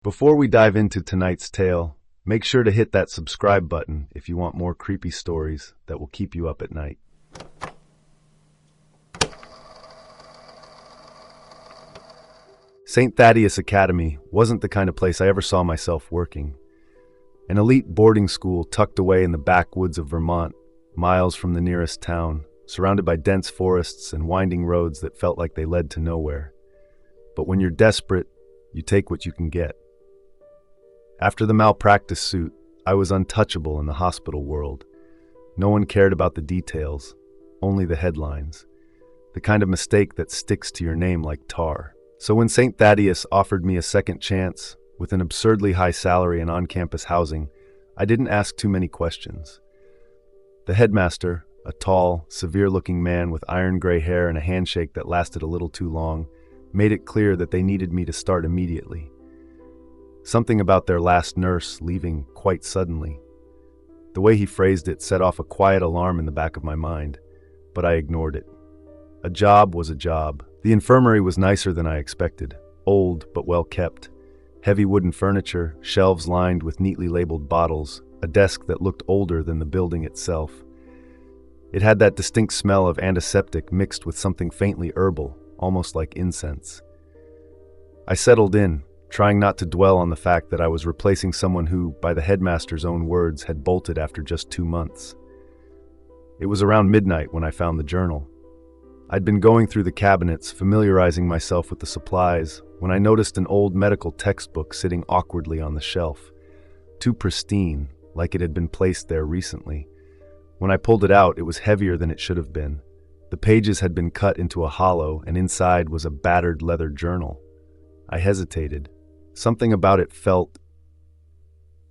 Before we dive into tonight's tale, make sure to hit that subscribe button if you want more creepy stories that will keep you up at night. St. Thaddeus Academy wasn't the kind of place I ever saw myself working. An elite boarding school tucked away in the backwoods of Vermont, miles from the nearest town, surrounded by dense forests and winding roads that felt like they led to nowhere. But when you're desperate, you take what you can get. After the malpractice suit, I was untouchable in the hospital world. No one cared about the details, only the headlines. The kind of mistake that sticks to your name like tar. So when St. Thaddeus offered me a second chance, with an absurdly high salary and on-campus housing, I didn't ask too many questions. The headmaster, a tall, severe-looking man with iron-gray hair and a handshake that lasted a little too long, made it clear that they needed me to start immediately. Something about their last nurse leaving quite suddenly. The way he phrased it set off a quiet alarm in the back of my mind, but I ignored it. A job was a job. The infirmary was nicer than I expected, old but well kept. Heavy wooden furniture, shelves lined with neatly labeled bottles, a desk that looked older than the building itself. It had that distinct smell of antiseptic mixed with something faintly herbal, almost like incense. I settled in, trying not to dwell on the fact that I was replacing someone who, by the headmaster's own words, had bolted after just 2 months. It was around midnight when I found the journal. I'd been going through the cabinets, familiarizing myself with the supplies, when I noticed an old medical textbook sitting awkwardly on the shelf. Too pristine, like it had been placed there recently. When I pulled it out, it was heavier than it should have been. The pages had been cut into a hollow, and inside was a battered leather journal. I hesitated. Something about it felt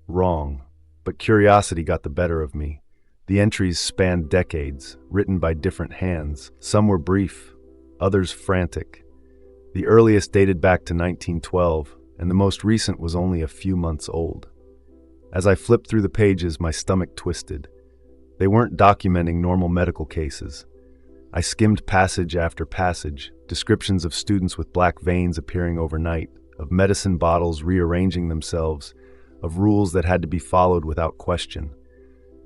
wrong, but curiosity got the better of me. The entries spanned decades, written by different hands. Some were brief, others frantic. The earliest dated back to 1912, and the most recent was only a few months old. As I flipped through the pages, my stomach twisted. They weren't documenting normal medical cases. I skimmed passage after passage, descriptions of students with black veins appearing overnight, of medicine bottles rearranging themselves, of rules that had to be followed without question.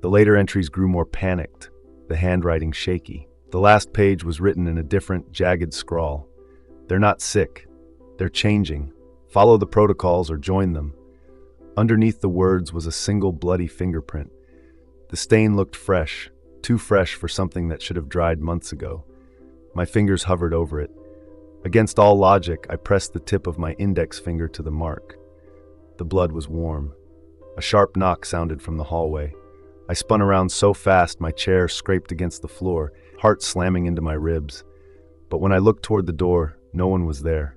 The later entries grew more panicked, the handwriting shaky. The last page was written in a different, jagged scrawl. They're not sick. They're changing. Follow the protocols or join them. Underneath the words was a single bloody fingerprint. The stain looked fresh, too fresh for something that should have dried months ago. My fingers hovered over it. Against all logic, I pressed the tip of my index finger to the mark. The blood was warm. A sharp knock sounded from the hallway. I spun around so fast my chair scraped against the floor, heart slamming into my ribs. But when I looked toward the door, no one was there.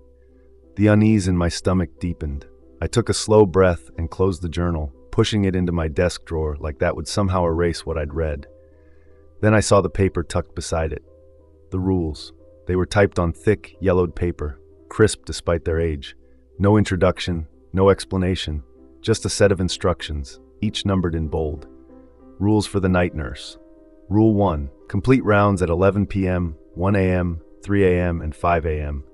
The unease in my stomach deepened. I took a slow breath and closed the journal, pushing it into my desk drawer like that would somehow erase what I'd read. Then I saw the paper tucked beside it. The rules. They were typed on thick, yellowed paper, crisp despite their age. No introduction, no explanation, just a set of instructions, each numbered in bold. Rules for the night nurse. Rule 1. Complete rounds at 11 p.m., 1 a.m., 3 a.m., and 5 a.m.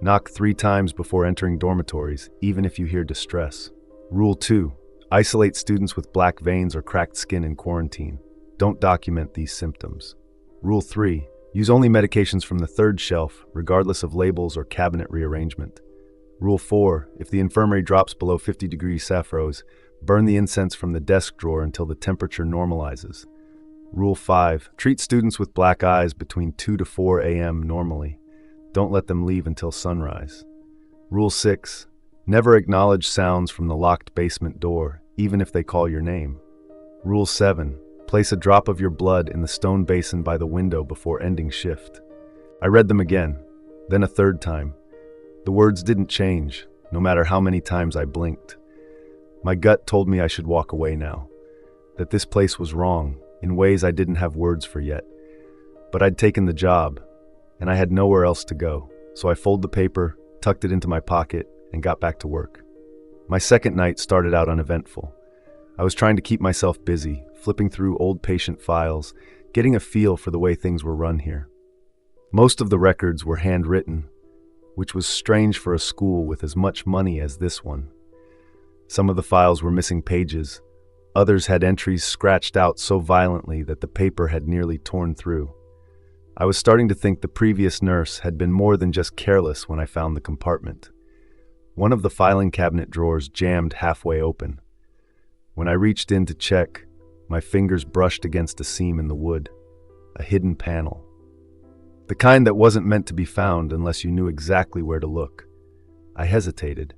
Knock 3 times before entering dormitories, even if you hear distress. Rule 2. Isolate students with black veins or cracked skin in quarantine. Don't document these symptoms. Rule 3. Use only medications from the 3rd shelf, regardless of labels or cabinet rearrangement. Rule 4. If the infirmary drops below 50 degrees Celsius, burn the incense from the desk drawer until the temperature normalizes. Rule 5. Treat students with black eyes between 2 to 4 a.m. normally. Don't let them leave until sunrise. Rule 6. Never acknowledge sounds from the locked basement door, even if they call your name. Rule 7. Place a drop of your blood in the stone basin by the window before ending shift. I read them again, then a 3rd time. The words didn't change, no matter how many times I blinked. My gut told me I should walk away now, that this place was wrong, in ways I didn't have words for yet. But I'd taken the job, and I had nowhere else to go, so I folded the paper, tucked it into my pocket, and got back to work. My second night started out uneventful. I was trying to keep myself busy, flipping through old patient files, getting a feel for the way things were run here. Most of the records were handwritten, which was strange for a school with as much money as this one. Some of the files were missing pages. Others had entries scratched out so violently that the paper had nearly torn through. I was starting to think the previous nurse had been more than just careless when I found the compartment. One of the filing cabinet drawers jammed halfway open. When I reached in to check, my fingers brushed against a seam in the wood, a hidden panel. The kind that wasn't meant to be found unless you knew exactly where to look. I hesitated,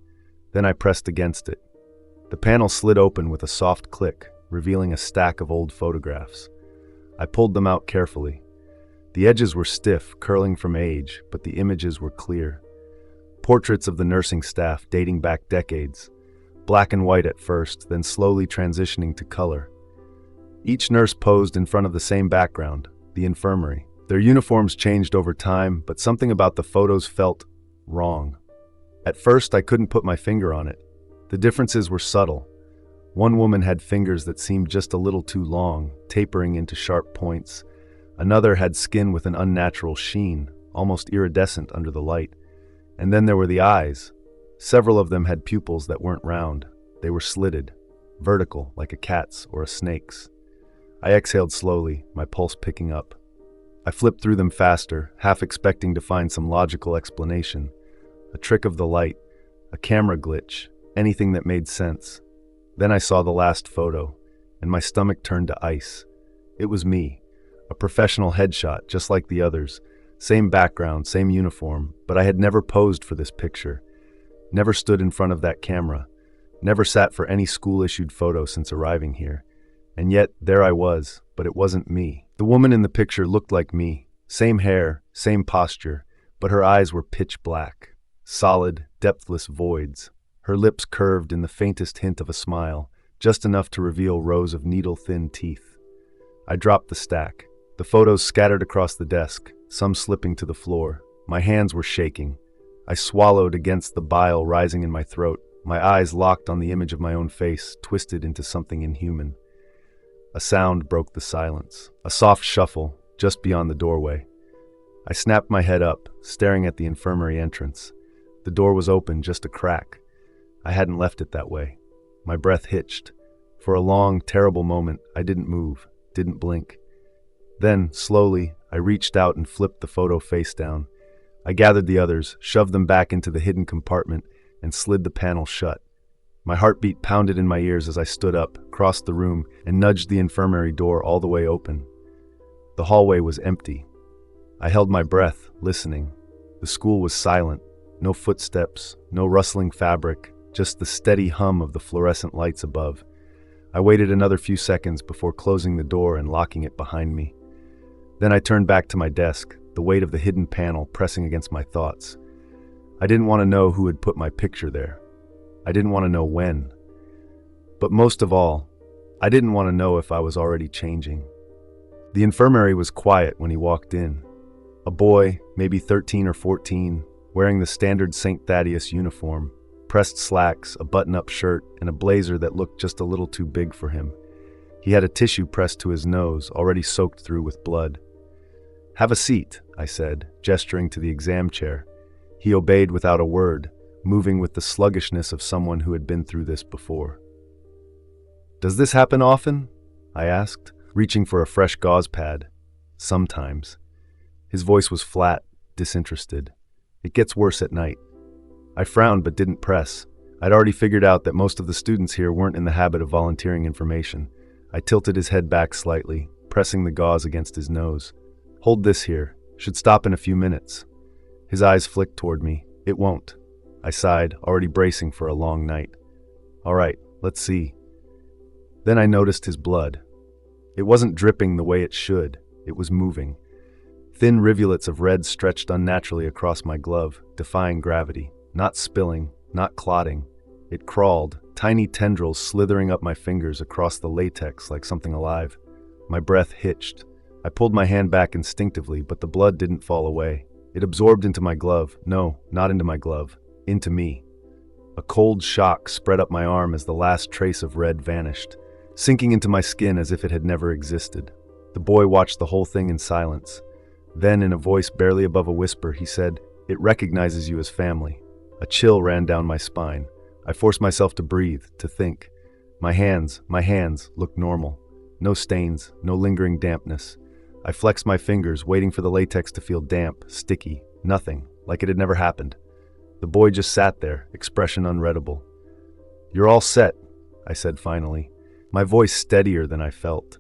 then I pressed against it. The panel slid open with a soft click, revealing a stack of old photographs. I pulled them out carefully. The edges were stiff, curling from age, but the images were clear. Portraits of the nursing staff dating back decades, black and white at first, then slowly transitioning to color. Each nurse posed in front of the same background, the infirmary. Their uniforms changed over time, but something about the photos felt wrong. At first, I couldn't put my finger on it. The differences were subtle. One woman had fingers that seemed just a little too long, tapering into sharp points. Another had skin with an unnatural sheen, almost iridescent under the light. And then there were the eyes. Several of them had pupils that weren't round. They were slitted, vertical, like a cat's or a snake's. I exhaled slowly, my pulse picking up. I flipped through them faster, half expecting to find some logical explanation. A trick of the light, a camera glitch, anything that made sense. Then I saw the last photo, and my stomach turned to ice. It was me, a professional headshot, just like the others. Same background, same uniform, but I had never posed for this picture. Never stood in front of that camera. Never sat for any school-issued photo since arriving here. And yet, there I was, but it wasn't me. The woman in the picture looked like me. Same hair, same posture, but her eyes were pitch black. Solid, depthless voids. Her lips curved in the faintest hint of a smile, just enough to reveal rows of needle-thin teeth. I dropped the stack. The photos scattered across the desk, some slipping to the floor. My hands were shaking. I swallowed against the bile rising in my throat, my eyes locked on the image of my own face, twisted into something inhuman. A sound broke the silence, a soft shuffle just beyond the doorway. I snapped my head up, staring at the infirmary entrance. The door was open, just a crack. I hadn't left it that way. My breath hitched. For a long, terrible moment, I didn't move, didn't blink. Then, slowly, I reached out and flipped the photo face down. I gathered the others, shoved them back into the hidden compartment, and slid the panel shut. My heartbeat pounded in my ears as I stood up, crossed the room, and nudged the infirmary door all the way open. The hallway was empty. I held my breath, listening. The school was silent. No footsteps, no rustling fabric, just the steady hum of the fluorescent lights above. I waited another few seconds before closing the door and locking it behind me. Then I turned back to my desk, the weight of the hidden panel pressing against my thoughts. I didn't want to know who had put my picture there. I didn't want to know when. But most of all, I didn't want to know if I was already changing. The infirmary was quiet when he walked in. A boy, maybe 13 or 14, wearing the standard St. Thaddeus uniform, pressed slacks, a button-up shirt, and a blazer that looked just a little too big for him. He had a tissue pressed to his nose, already soaked through with blood. "Have a seat," I said, gesturing to the exam chair. He obeyed without a word, moving with the sluggishness of someone who had been through this before. "Does this happen often?" I asked, reaching for a fresh gauze pad. "Sometimes." His voice was flat, disinterested. "It gets worse at night." I frowned but didn't press. I'd already figured out that most of the students here weren't in the habit of volunteering information. I tilted his head back slightly, pressing the gauze against his nose. "Hold this here. Should stop in a few minutes." His eyes flicked toward me. "It won't." I sighed, already bracing for a long night. "All right, let's see." Then I noticed his blood. It wasn't dripping the way it should. It was moving. Thin rivulets of red stretched unnaturally across my glove, defying gravity. Not spilling, not clotting. It crawled, tiny tendrils slithering up my fingers across the latex like something alive. My breath hitched. I pulled my hand back instinctively, but the blood didn't fall away. It absorbed into my glove. No, not into my glove. Into me. A cold shock spread up my arm as the last trace of red vanished, sinking into my skin as if it had never existed. The boy watched the whole thing in silence. Then, in a voice barely above a whisper, he said, "It recognizes you as family." A chill ran down my spine. I forced myself to breathe, to think. My hands looked normal. No stains, no lingering dampness. I flexed my fingers, waiting for the latex to feel damp, sticky, nothing, like it had never happened. The boy just sat there, expression unreadable. "You're all set," I said finally, my voice steadier than I felt.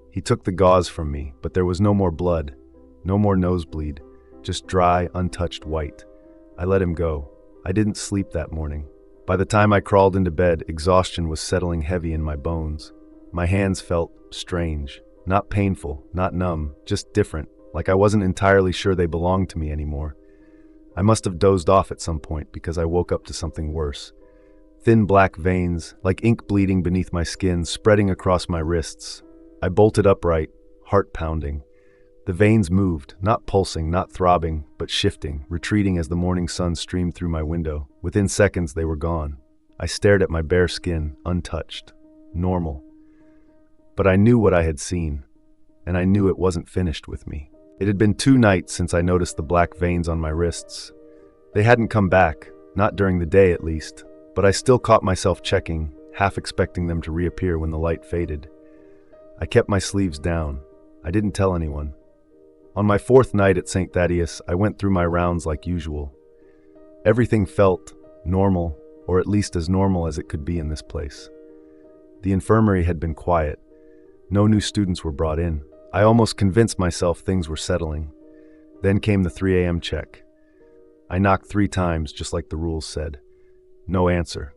He took the gauze from me, but there was no more blood, no more nosebleed, just dry, untouched white. I let him go. I didn't sleep that morning. By the time I crawled into bed, exhaustion was settling heavy in my bones. My hands felt strange, not painful, not numb, just different, like I wasn't entirely sure they belonged to me anymore. I must have dozed off at some point because I woke up to something worse. Thin black veins, like ink bleeding beneath my skin, spreading across my wrists. I bolted upright, heart pounding. The veins moved, not pulsing, not throbbing, but shifting, retreating as the morning sun streamed through my window. Within seconds, they were gone. I stared at my bare skin, untouched, normal. But I knew what I had seen, and I knew it wasn't finished with me. It had been 2 nights since I noticed the black veins on my wrists. They hadn't come back, not during the day at least, but I still caught myself checking, half expecting them to reappear when the light faded. I kept my sleeves down. I didn't tell anyone. On my 4th night at St. Thaddeus, I went through my rounds like usual. Everything felt normal, or at least as normal as it could be in this place. The infirmary had been quiet. No new students were brought in. I almost convinced myself things were settling. Then came the 3 a.m. check. I knocked 3 times, just like the rules said. No answer.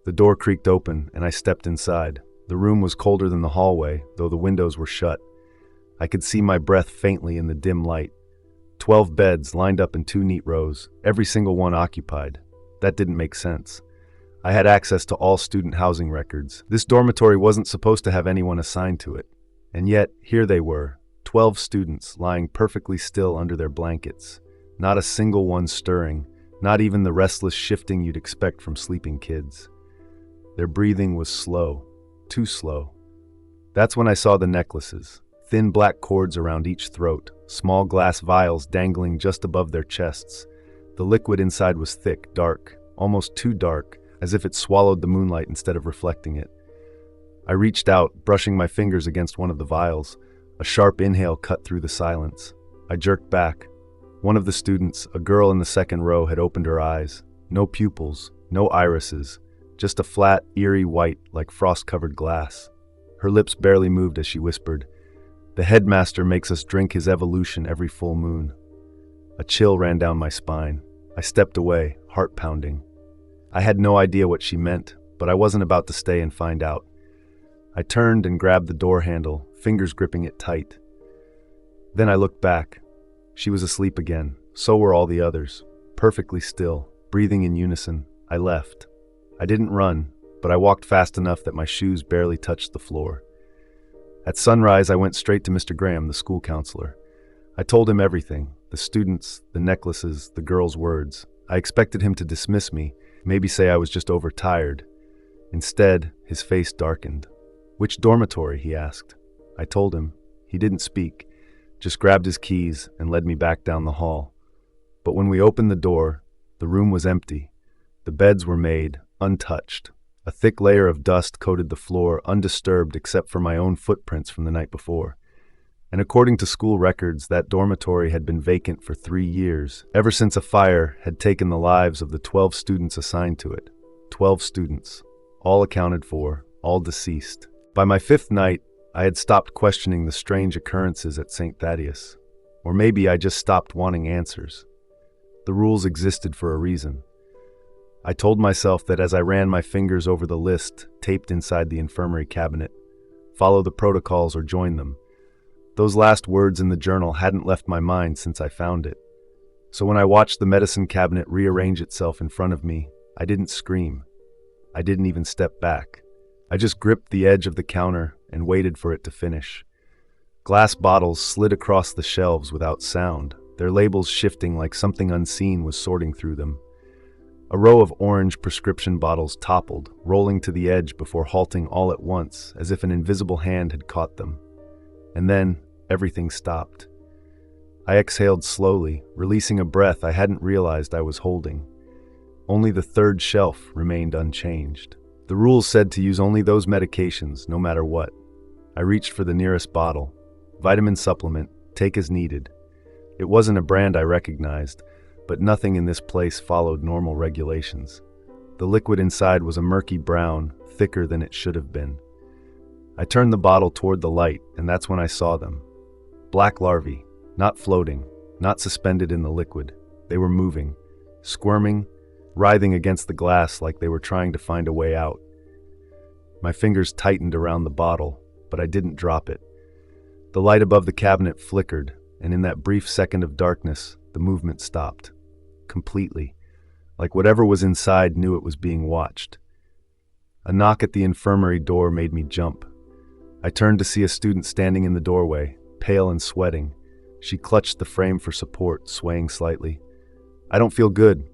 The door creaked open, and I stepped inside. The room was colder than the hallway, though the windows were shut. I could see my breath faintly in the dim light. 12 beds lined up in 2 neat rows, every single one occupied. That didn't make sense. I had access to all student housing records. This dormitory wasn't supposed to have anyone assigned to it. And yet, here they were, 12 students lying perfectly still under their blankets. Not a single one stirring, not even the restless shifting you'd expect from sleeping kids. Their breathing was slow, too slow. That's when I saw the necklaces. Thin black cords around each throat, small glass vials dangling just above their chests. The liquid inside was thick, dark, almost too dark, as if it swallowed the moonlight instead of reflecting it. I reached out, brushing my fingers against one of the vials. A sharp inhale cut through the silence. I jerked back. One of the students, a girl in the 2nd row, had opened her eyes. No pupils, no irises, just a flat, eerie white like frost-covered glass. Her lips barely moved as she whispered, "The headmaster makes us drink his evolution every full moon." A chill ran down my spine. I stepped away, heart pounding. I had no idea what she meant, but I wasn't about to stay and find out. I turned and grabbed the door handle, fingers gripping it tight. Then I looked back. She was asleep again. So were all the others, perfectly still, breathing in unison. I left. I didn't run, but I walked fast enough that my shoes barely touched the floor. At sunrise, I went straight to Mr. Graham, the school counselor. I told him everything, the students, the necklaces, the girls' words. I expected him to dismiss me, maybe say I was just overtired. Instead, his face darkened. "Which dormitory?" he asked. I told him. He didn't speak, just grabbed his keys and led me back down the hall. But when we opened the door, the room was empty. The beds were made, untouched. A thick layer of dust coated the floor, undisturbed except for my own footprints from the night before. And according to school records, that dormitory had been vacant for 3 years, ever since a fire had taken the lives of the 12 students assigned to it. 12 students, all accounted for, all deceased. By my 5th night, I had stopped questioning the strange occurrences at St. Thaddeus. Or maybe I just stopped wanting answers. The rules existed for a reason. I told myself that as I ran my fingers over the list taped inside the infirmary cabinet, follow the protocols or join them. Those last words in the journal hadn't left my mind since I found it. So when I watched the medicine cabinet rearrange itself in front of me, I didn't scream. I didn't even step back. I just gripped the edge of the counter and waited for it to finish. Glass bottles slid across the shelves without sound, their labels shifting like something unseen was sorting through them. A row of orange prescription bottles toppled, rolling to the edge before halting all at once, as if an invisible hand had caught them. And then, everything stopped. I exhaled slowly, releasing a breath I hadn't realized I was holding. Only the third shelf remained unchanged. The rules said to use only those medications, no matter what. I reached for the nearest bottle. Vitamin supplement, take as needed. It wasn't a brand I recognized, but nothing in this place followed normal regulations. The liquid inside was a murky brown, thicker than it should have been. I turned the bottle toward the light, and that's when I saw them. Black larvae, not floating, not suspended in the liquid. They were moving, squirming, writhing against the glass like they were trying to find a way out. My fingers tightened around the bottle, but I didn't drop it. The light above the cabinet flickered, and in that brief second of darkness, the movement stopped. Completely. Like whatever was inside knew it was being watched. A knock at the infirmary door made me jump. I turned to see a student standing in the doorway, pale and sweating. She clutched the frame for support, swaying slightly. "I don't feel good,"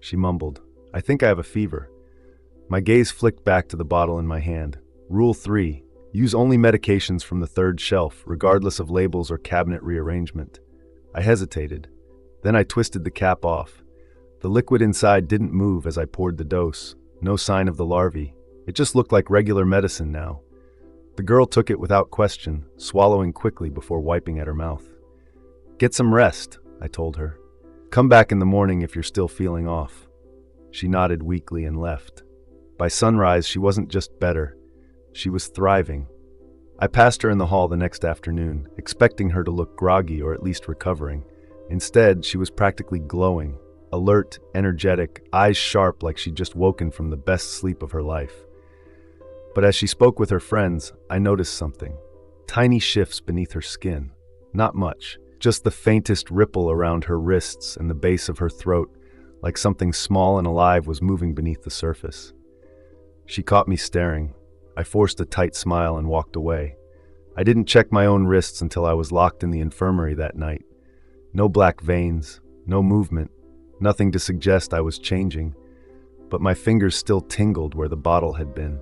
she mumbled. "I think I have a fever." My gaze flicked back to the bottle in my hand. Rule 3. Use only medications from the third shelf, regardless of labels or cabinet rearrangement. I hesitated. Then I twisted the cap off. The liquid inside didn't move as I poured the dose. No sign of the larvae. It just looked like regular medicine now. The girl took it without question, swallowing quickly before wiping at her mouth. "Get some rest," I told her. "Come back in the morning if you're still feeling off." She nodded weakly and left. By sunrise, she wasn't just better. She was thriving. I passed her in the hall the next afternoon, expecting her to look groggy or at least recovering. Instead, she was practically glowing, alert, energetic, eyes sharp like she'd just woken from the best sleep of her life. But as she spoke with her friends, I noticed something. Tiny shifts beneath her skin. Not much, just the faintest ripple around her wrists and the base of her throat, like something small and alive was moving beneath the surface. She caught me staring. I forced a tight smile and walked away. I didn't check my own wrists until I was locked in the infirmary that night. No black veins, no movement, nothing to suggest I was changing, but my fingers still tingled where the bottle had been.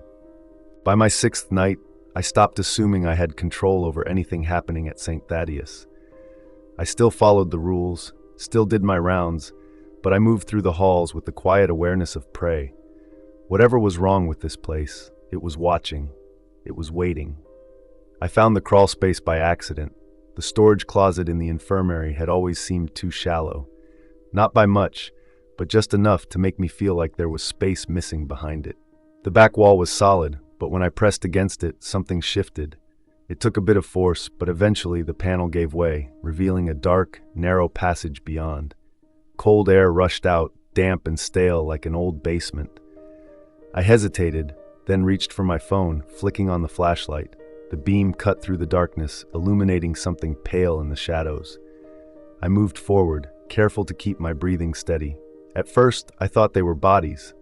By my 6th night, I stopped assuming I had control over anything happening at St. Thaddeus. I still followed the rules, still did my rounds, but I moved through the halls with the quiet awareness of prey. Whatever was wrong with this place, it was watching. It was waiting. I found the crawl space by accident. The storage closet in the infirmary had always seemed too shallow. Not by much, but just enough to make me feel like there was space missing behind it. The back wall was solid, but when I pressed against it, something shifted. It took a bit of force, but eventually the panel gave way, revealing a dark, narrow passage beyond. Cold air rushed out, damp and stale like an old basement. I hesitated, then reached for my phone, flicking on the flashlight. The beam cut through the darkness, illuminating something pale in the shadows. I moved forward, careful to keep my breathing steady. At first, I thought they were bodies.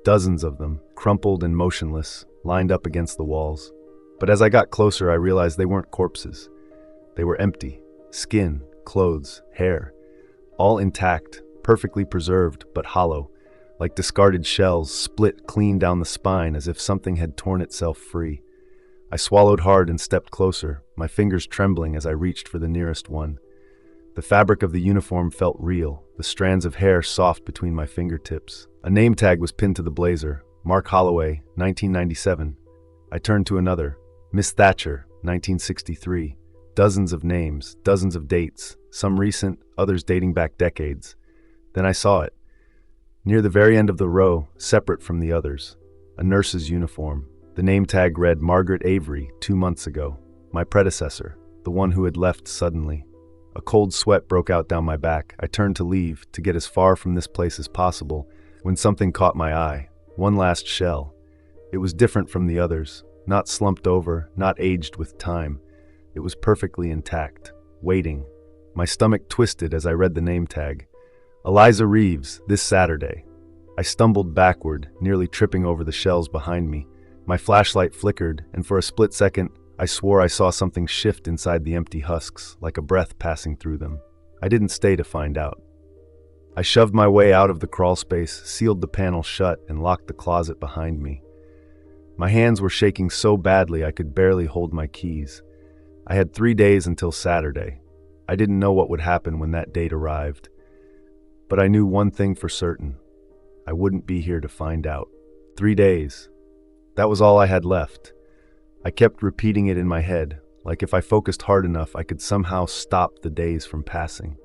Dozens of them, crumpled and motionless, lined up against the walls. But as I got closer, I realized they weren't corpses. They were empty. Skin, clothes, hair. All intact, perfectly preserved, but hollow. Like discarded shells, split clean down the spine as if something had torn itself free. I swallowed hard and stepped closer, my fingers trembling as I reached for the nearest one. The fabric of the uniform felt real, the strands of hair soft between my fingertips. A name tag was pinned to the blazer, Mark Holloway, 1997. I turned to another, Miss Thatcher, 1963. Dozens of names, dozens of dates, some recent, others dating back decades. Then I saw it. Near the very end of the row, separate from the others, a nurse's uniform. The name tag read Margaret Avery, 2 months ago. My predecessor, the one who had left suddenly. A cold sweat broke out down my back. I turned to leave, to get as far from this place as possible, when something caught my eye. One last shell. It was different from the others, not slumped over, not aged with time. It was perfectly intact, waiting. My stomach twisted as I read the name tag. Eliza Reeves, this Saturday. I stumbled backward, nearly tripping over the shells behind me. My flashlight flickered, and for a split second, I swore I saw something shift inside the empty husks, like a breath passing through them. I didn't stay to find out. I shoved my way out of the crawl space, sealed the panel shut, and locked the closet behind me. My hands were shaking so badly I could barely hold my keys. I had 3 days until Saturday. I didn't know what would happen when that date arrived. But I knew one thing for certain. I wouldn't be here to find out. 3 days. That was all I had left. I kept repeating it in my head, like if I focused hard enough, I could somehow stop the days from passing.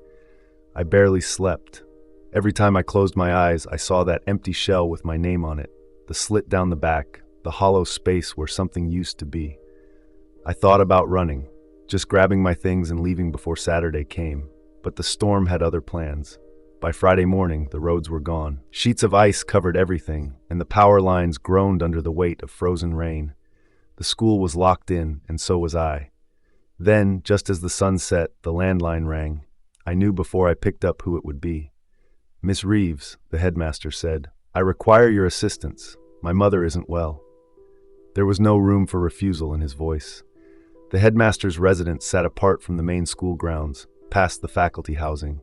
I barely slept. Every time I closed my eyes, I saw that empty shell with my name on it, the slit down the back, the hollow space where something used to be. I thought about running, just grabbing my things and leaving before Saturday came, but the storm had other plans. By Friday morning, the roads were gone. Sheets of ice covered everything, and the power lines groaned under the weight of frozen rain. The school was locked in, and so was I. Then, just as the sun set, the landline rang. I knew before I picked up who it would be. "Miss Reeves," the headmaster said, "I require your assistance. My mother isn't well." There was no room for refusal in his voice. The headmaster's residence sat apart from the main school grounds, past the faculty housing.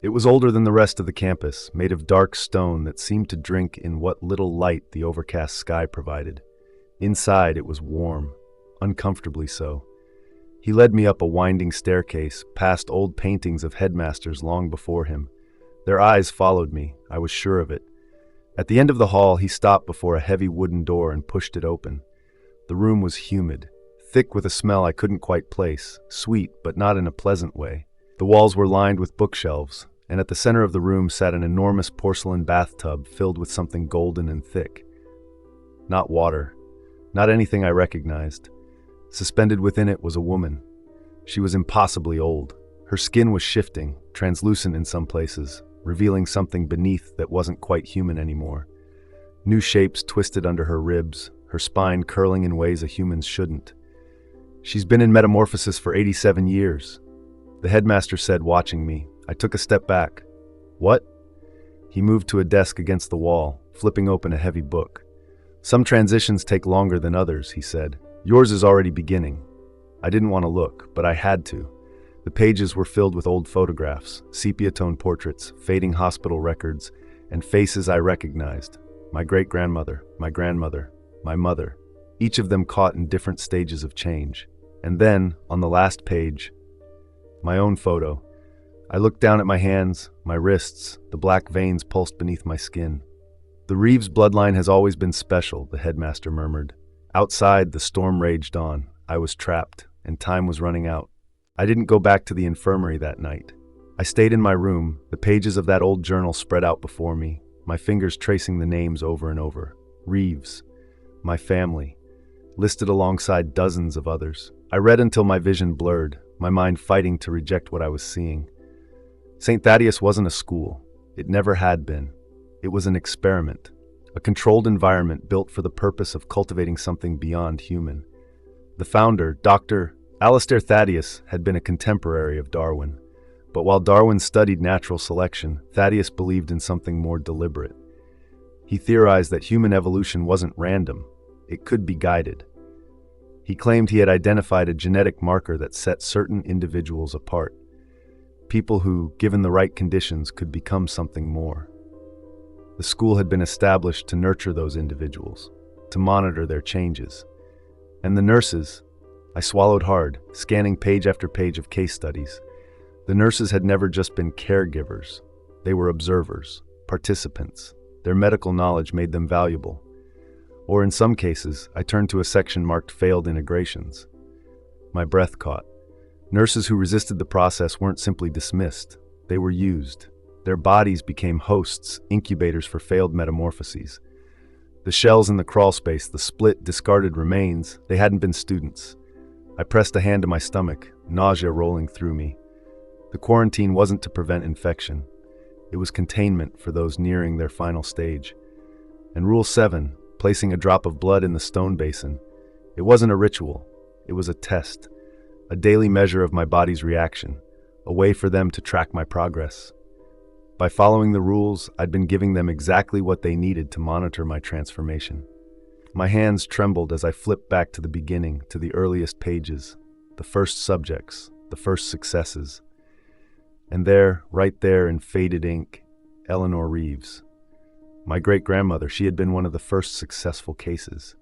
It was older than the rest of the campus, made of dark stone that seemed to drink in what little light the overcast sky provided. Inside, it was warm, uncomfortably so. He led me up a winding staircase, past old paintings of headmasters long before him. Their eyes followed me, I was sure of it. At the end of the hall, he stopped before a heavy wooden door and pushed it open. The room was humid, thick with a smell I couldn't quite place, sweet but not in a pleasant way. The walls were lined with bookshelves, and at the center of the room sat an enormous porcelain bathtub filled with something golden and thick. Not water, not anything I recognized. Suspended within it was a woman. She was impossibly old. Her skin was shifting, translucent in some places, revealing something beneath that wasn't quite human anymore. New shapes twisted under her ribs, her spine curling in ways a human shouldn't. "She's been in metamorphosis for 87 years. The headmaster said, watching me. I took a step back. "What?" He moved to a desk against the wall, flipping open a heavy book. "Some transitions take longer than others," he said. "Yours is already beginning." I didn't want to look, but I had to. The pages were filled with old photographs, sepia-tone portraits, fading hospital records, and faces I recognized. My great-grandmother, my grandmother, my mother, each of them caught in different stages of change. And then, on the last page, my own photo. I looked down at my hands, my wrists, the black veins pulsed beneath my skin. "The Reeves bloodline has always been special," the headmaster murmured. Outside, the storm raged on. I was trapped, and time was running out. I didn't go back to the infirmary that night. I stayed in my room, the pages of that old journal spread out before me, my fingers tracing the names over and over. Reeves, my family, listed alongside dozens of others. I read until my vision blurred, my mind fighting to reject what I was seeing. St. Thaddeus wasn't a school. It never had been. It was an experiment, a controlled environment built for the purpose of cultivating something beyond human. The founder, Dr. Alastair Thaddeus, had been a contemporary of Darwin. But while Darwin studied natural selection, Thaddeus believed in something more deliberate. He theorized that human evolution wasn't random. It could be guided. He claimed he had identified a genetic marker that set certain individuals apart. People who, given the right conditions, could become something more. The school had been established to nurture those individuals, to monitor their changes. And the nurses, I swallowed hard, scanning page after page of case studies. The nurses had never just been caregivers. They were observers, participants. Their medical knowledge made them valuable. Or in some cases, I turned to a section marked failed integrations. My breath caught. Nurses who resisted the process weren't simply dismissed. They were used. Their bodies became hosts, incubators for failed metamorphoses. The shells in the crawl space, the split, discarded remains, they hadn't been students. I pressed a hand to my stomach, nausea rolling through me. The quarantine wasn't to prevent infection. It was containment for those nearing their final stage. And Rule 7, placing a drop of blood in the stone basin, it wasn't a ritual. It was a test, a daily measure of my body's reaction, a way for them to track my progress. By following the rules, I'd been giving them exactly what they needed to monitor my transformation. My hands trembled as I flipped back to the beginning, to the earliest pages, the first subjects, the first successes. And there, right there in faded ink, Eleanor Reeves. My great-grandmother, she had been one of the first successful cases.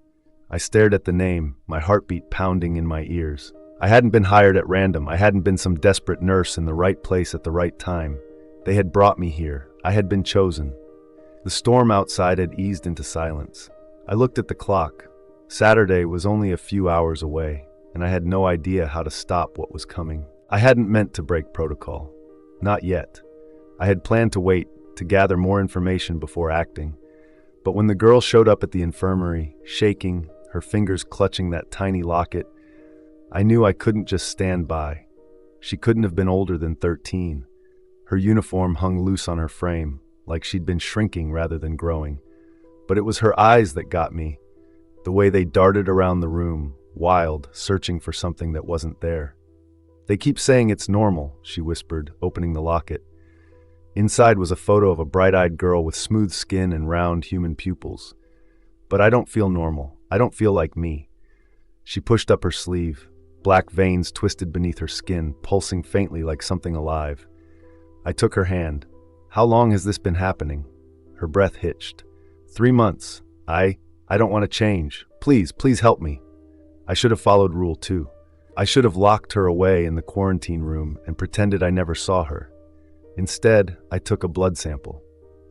I stared at the name, my heartbeat pounding in my ears. I hadn't been hired at random. I hadn't been some desperate nurse in the right place at the right time. They had brought me here. I had been chosen. The storm outside had eased into silence. I looked at the clock. Saturday was only a few hours away, and I had no idea how to stop what was coming. I hadn't meant to break protocol. Not yet. I had planned to wait, to gather more information before acting. But when the girl showed up at the infirmary, shaking, her fingers clutching that tiny locket, I knew I couldn't just stand by. She couldn't have been older than 13. Her uniform hung loose on her frame, like she'd been shrinking rather than growing. But it was her eyes that got me, the way they darted around the room, wild, searching for something that wasn't there. "They keep saying it's normal," she whispered, opening the locket. Inside was a photo of a bright-eyed girl with smooth skin and round human pupils. "But I don't feel normal. I don't feel like me." She pushed up her sleeve. Black veins twisted beneath her skin, pulsing faintly like something alive. I took her hand. "How long has this been happening?" Her breath hitched. 3 months. I don't want to change. Please help me." I should have followed Rule 2. I should have locked her away in the quarantine room and pretended I never saw her. Instead, I took a blood sample.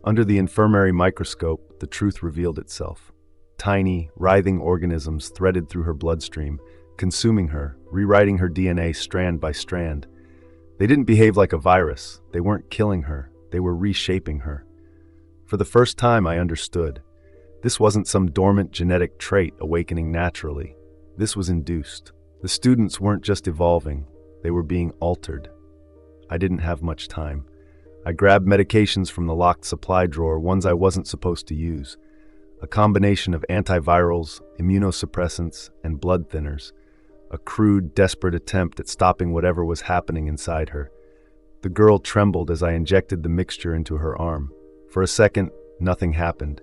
Under the infirmary microscope, the truth revealed itself. Tiny, writhing organisms threaded through her bloodstream, consuming her, rewriting her DNA strand by strand. They didn't behave like a virus. They weren't killing her. They were reshaping her. For the first time, I understood. This wasn't some dormant genetic trait awakening naturally. This was induced. The students weren't just evolving. They were being altered. I didn't have much time. I grabbed medications from the locked supply drawer, ones I wasn't supposed to use. A combination of antivirals, immunosuppressants, and blood thinners. A crude, desperate attempt at stopping whatever was happening inside her. The girl trembled as I injected the mixture into her arm. For a second, nothing happened.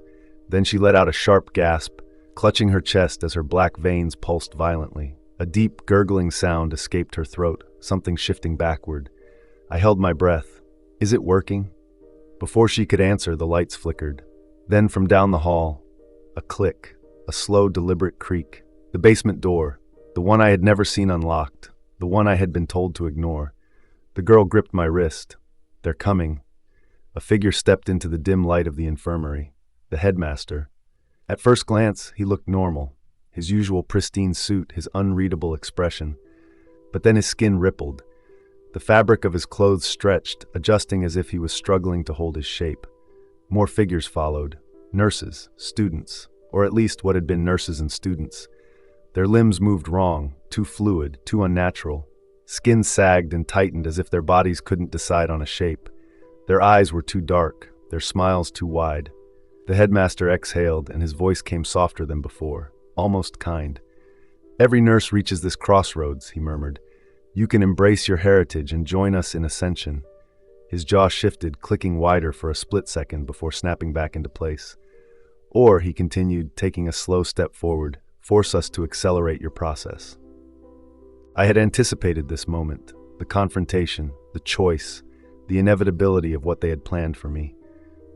Then she let out a sharp gasp, clutching her chest as her black veins pulsed violently. A deep, gurgling sound escaped her throat, something shifting backward. I held my breath. "Is it working?" Before she could answer, the lights flickered. Then from down the hall, a click, a slow, deliberate creak. The basement door, the one I had never seen unlocked, the one I had been told to ignore. The girl gripped my wrist. "They're coming." A figure stepped into the dim light of the infirmary. The headmaster. At first glance, he looked normal. His usual pristine suit, his unreadable expression. But then his skin rippled. The fabric of his clothes stretched, adjusting as if he was struggling to hold his shape. More figures followed. Nurses, students, or at least what had been nurses and students. Their limbs moved wrong, too fluid, too unnatural. Skin sagged and tightened as if their bodies couldn't decide on a shape. Their eyes were too dark, their smiles too wide. The headmaster exhaled, and his voice came softer than before, almost kind. "Every nurse reaches this crossroads," he murmured. "You can embrace your heritage and join us in ascension." His jaw shifted, clicking wider for a split second before snapping back into place. "Or," he continued, taking a slow step forward, "force us to accelerate your process." I had anticipated this moment, the confrontation, the choice, the inevitability of what they had planned for me.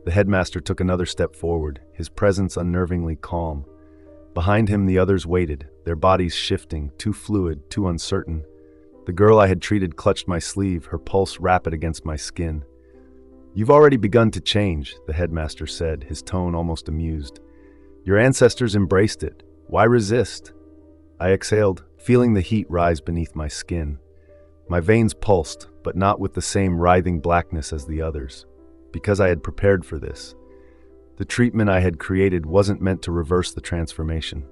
The headmaster took another step forward, his presence unnervingly calm. Behind him, the others waited, their bodies shifting, too fluid, too uncertain. The girl I had treated clutched my sleeve, her pulse rapid against my skin. "You've already begun to change," the headmaster said, his tone almost amused. "Your ancestors embraced it. Why resist?" I exhaled, feeling the heat rise beneath my skin. My veins pulsed, but not with the same writhing blackness as the others. Because I had prepared for this. The treatment I had created wasn't meant to reverse the transformation.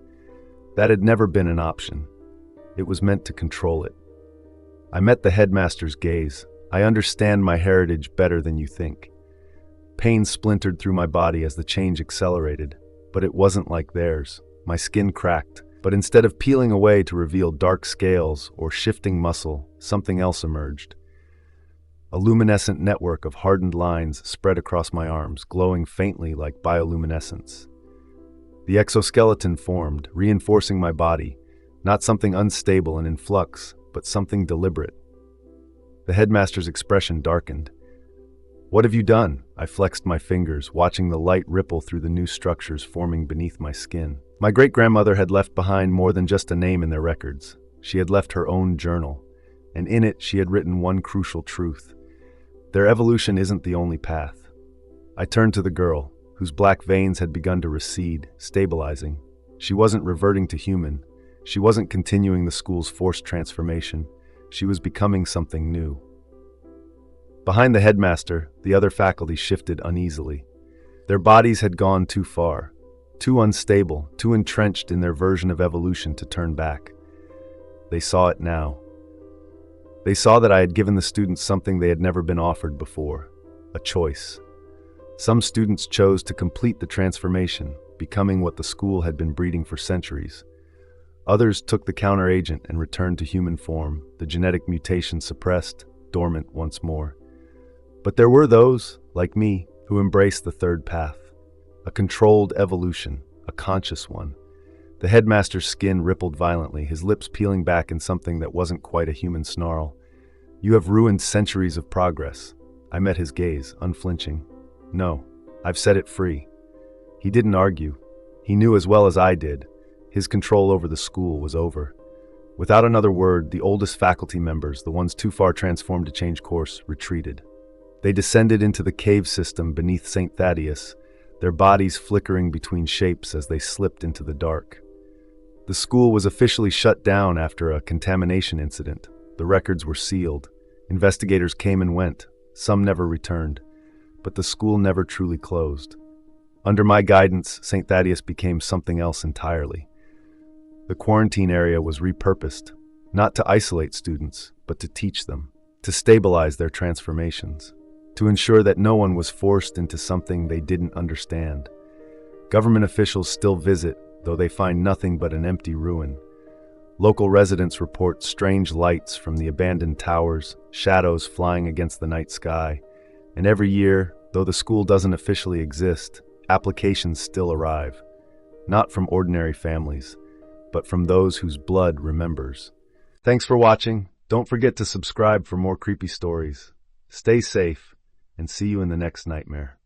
That had never been an option. It was meant to control it. I met the headmaster's gaze. "I understand my heritage better than you think." Pain splintered through my body as the change accelerated, but it wasn't like theirs. My skin cracked, but instead of peeling away to reveal dark scales or shifting muscle, something else emerged. A luminescent network of hardened lines spread across my arms, glowing faintly like bioluminescence. The exoskeleton formed, reinforcing my body, not something unstable and in flux, but something deliberate. The headmaster's expression darkened. "What have you done?" I flexed my fingers, watching the light ripple through the new structures forming beneath my skin. My great-grandmother had left behind more than just a name in their records. She had left her own journal, and in it she had written one crucial truth. Their evolution isn't the only path. I turned to the girl, whose black veins had begun to recede, stabilizing. She wasn't reverting to human. She wasn't continuing the school's forced transformation. She was becoming something new. Behind the headmaster, the other faculty shifted uneasily. Their bodies had gone too far, too unstable, too entrenched in their version of evolution to turn back. They saw it now. They saw that I had given the students something they had never been offered before, a choice. Some students chose to complete the transformation, becoming what the school had been breeding for centuries. Others took the counteragent and returned to human form, the genetic mutation suppressed, dormant once more. But there were those, like me, who embraced the third path, a controlled evolution, a conscious one. The headmaster's skin rippled violently, his lips peeling back in something that wasn't quite a human snarl. "You have ruined centuries of progress." I met his gaze, unflinching. "No, I've set it free." He didn't argue. He knew as well as I did. His control over the school was over. Without another word, the oldest faculty members, the ones too far transformed to change course, retreated. They descended into the cave system beneath St. Thaddeus, their bodies flickering between shapes as they slipped into the dark. The school was officially shut down after a contamination incident. The records were sealed. Investigators came and went. Some never returned. But the school never truly closed. Under my guidance, St. Thaddeus became something else entirely. The quarantine area was repurposed, not to isolate students, but to teach them, to stabilize their transformations, to ensure that no one was forced into something they didn't understand. Government officials still visit, though they find nothing but an empty ruin. Local residents report strange lights from the abandoned towers, shadows flying against the night sky. And every year, though the school doesn't officially exist, applications still arrive. Not from ordinary families, but from those whose blood remembers. Thanks for watching. Don't forget to subscribe for more creepy stories. Stay safe, and see you in the next nightmare.